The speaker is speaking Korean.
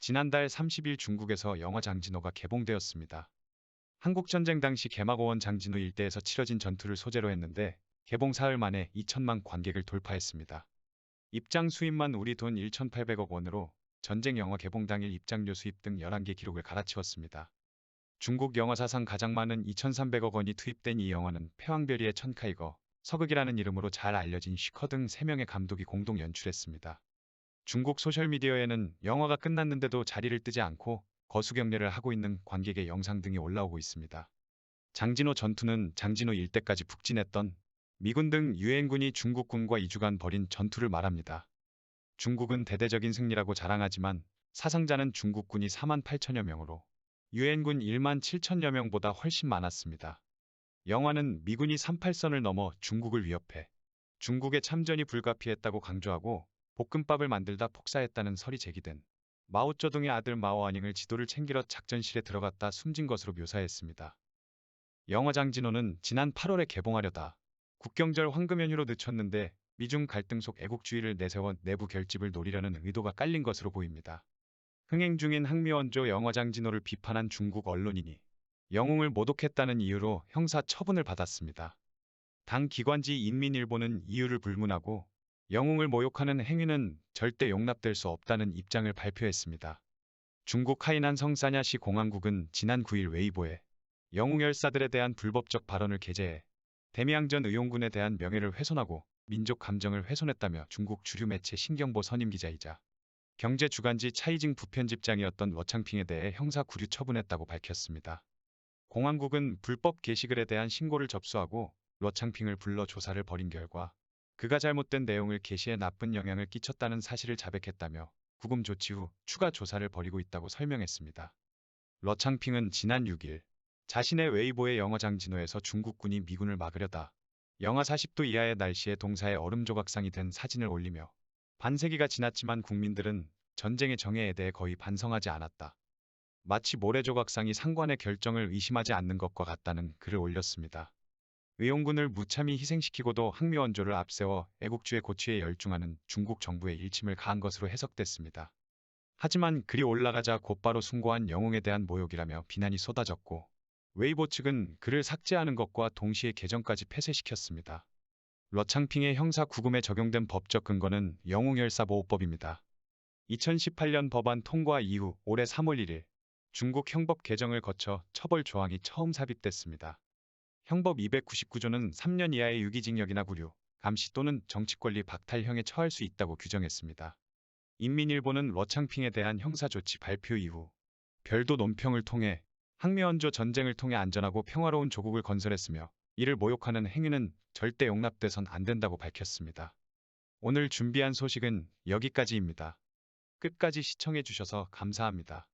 지난달 30일 중국에서 영화 장진호가 개봉되었습니다. 한국전쟁 당시 개마고원 장진호 일대에서 치러진 전투를 소재로 했는데 개봉 사흘 만에 2천만 관객을 돌파했습니다. 입장 수입만 우리 돈 1,800억 원으로 전쟁 영화 개봉 당일 입장료 수입 등 11개 기록을 갈아치웠습니다. 중국 영화 사상 가장 많은 2,300억 원이 투입된 이 영화는 패왕별이의 천카이거, 서극이라는 이름으로 잘 알려진 쉬커 등 3명의 감독이 공동 연출했습니다. 중국 소셜미디어에는 영화가 끝났는데도 자리를 뜨지 않고 거수경례를 하고 있는 관객의 영상 등이 올라오고 있습니다. 장진호 전투는 장진호 일대까지 북진했던 미군 등 유엔군이 중국군과 2주간 벌인 전투를 말합니다. 중국은 대대적인 승리라고 자랑하지만 사상자는 중국군이 4만 8천여 명으로 유엔군 1만 7천여 명보다 훨씬 많았습니다. 영화는 미군이 38선을 넘어 중국을 위협해 중국의 참전이 불가피했다고 강조하고 볶음밥을 만들다 폭사했다는 설이 제기된 마오쩌둥의 아들 마오아닝을 지도를 챙기러 작전실에 들어갔다 숨진 것으로 묘사했습니다. 영화 장진호는 지난 8월에 개봉하려다 국경절 황금 연휴로 늦췄는데 미중 갈등 속 애국주의를 내세워 내부 결집을 노리려는 의도가 깔린 것으로 보입니다. 흥행 중인 항미원조 영화 장진호를 비판한 중국 언론인이 영웅을 모독했다는 이유로 형사 처분을 받았습니다. 당 기관지 인민일보는 이유를 불문하고 영웅을 모욕하는 행위는 절대 용납될 수 없다는 입장을 발표했습니다. 중국 하이난 성사냐시 공항국은 지난 9일 웨이보에 영웅 열사들에 대한 불법적 발언을 게재해 대미양전 의용군에 대한 명예를 훼손하고 민족 감정을 훼손했다며 중국 주류 매체 신경보 선임 기자이자 경제 주간지 차이징 부편집장이었던 러창핑에 대해 형사 구류 처분했다고 밝혔습니다. 공항국은 불법 게시글에 대한 신고를 접수하고 러창핑을 불러 조사를 벌인 결과 그가 잘못된 내용을 게시해 나쁜 영향을 끼쳤다는 사실을 자백했다며 구금 조치 후 추가 조사를 벌이고 있다고 설명했습니다. 러창핑은 지난 6일 자신의 웨이보에 영화 장진호에서 중국군이 미군을 막으려다 영하 40도 이하의 날씨에 동사에 얼음 조각상이 된 사진을 올리며 반세기가 지났지만 국민들은 전쟁의 정해에 대해 거의 반성하지 않았다. 마치 모래조각상이 상관의 결정을 의심하지 않는 것과 같다는 글을 올렸습니다. 의용군을 무참히 희생시키고도 항미원조를 앞세워 애국주의 고취에 열중하는 중국 정부의 일침을 가한 것으로 해석됐습니다. 하지만 글이 올라가자 곧바로 숭고한 영웅에 대한 모욕이라며 비난이 쏟아졌고 웨이보 측은 글을 삭제하는 것과 동시에 계정까지 폐쇄시켰습니다. 러창핑의 형사 구금에 적용된 법적 근거는 영웅열사보호법입니다. 2018년 법안 통과 이후 올해 3월 1일 중국 형법 개정을 거쳐 처벌 조항이 처음 삽입됐습니다. 형법 299조는 3년 이하의 유기징역이나 구류, 감시 또는 정치권리 박탈형에 처할 수 있다고 규정했습니다. 인민일보는 러창핑에 대한 형사조치 발표 이후 별도 논평을 통해 항미원조 전쟁을 통해 안전하고 평화로운 조국을 건설했으며 이를 모욕하는 행위는 절대 용납돼선 안 된다고 밝혔습니다. 오늘 준비한 소식은 여기까지입니다. 끝까지 시청해 주셔서 감사합니다.